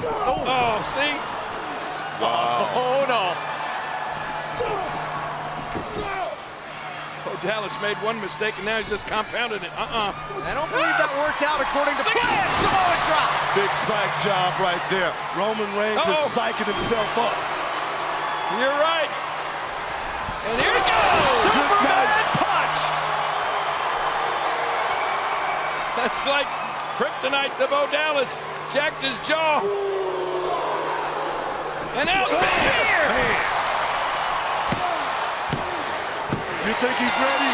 Oh, see? Oh, no. Oh, Dallas made one mistake, and now he's just compounded it. I don't believe that worked out according to plan. Samoa drop. Big psych job right there. Roman Reigns is psyching himself up. You're right. And here he goes. Superman punch. That's like kryptonite to Bo Dallas. Jacked his jaw. And now spear. You think he's ready?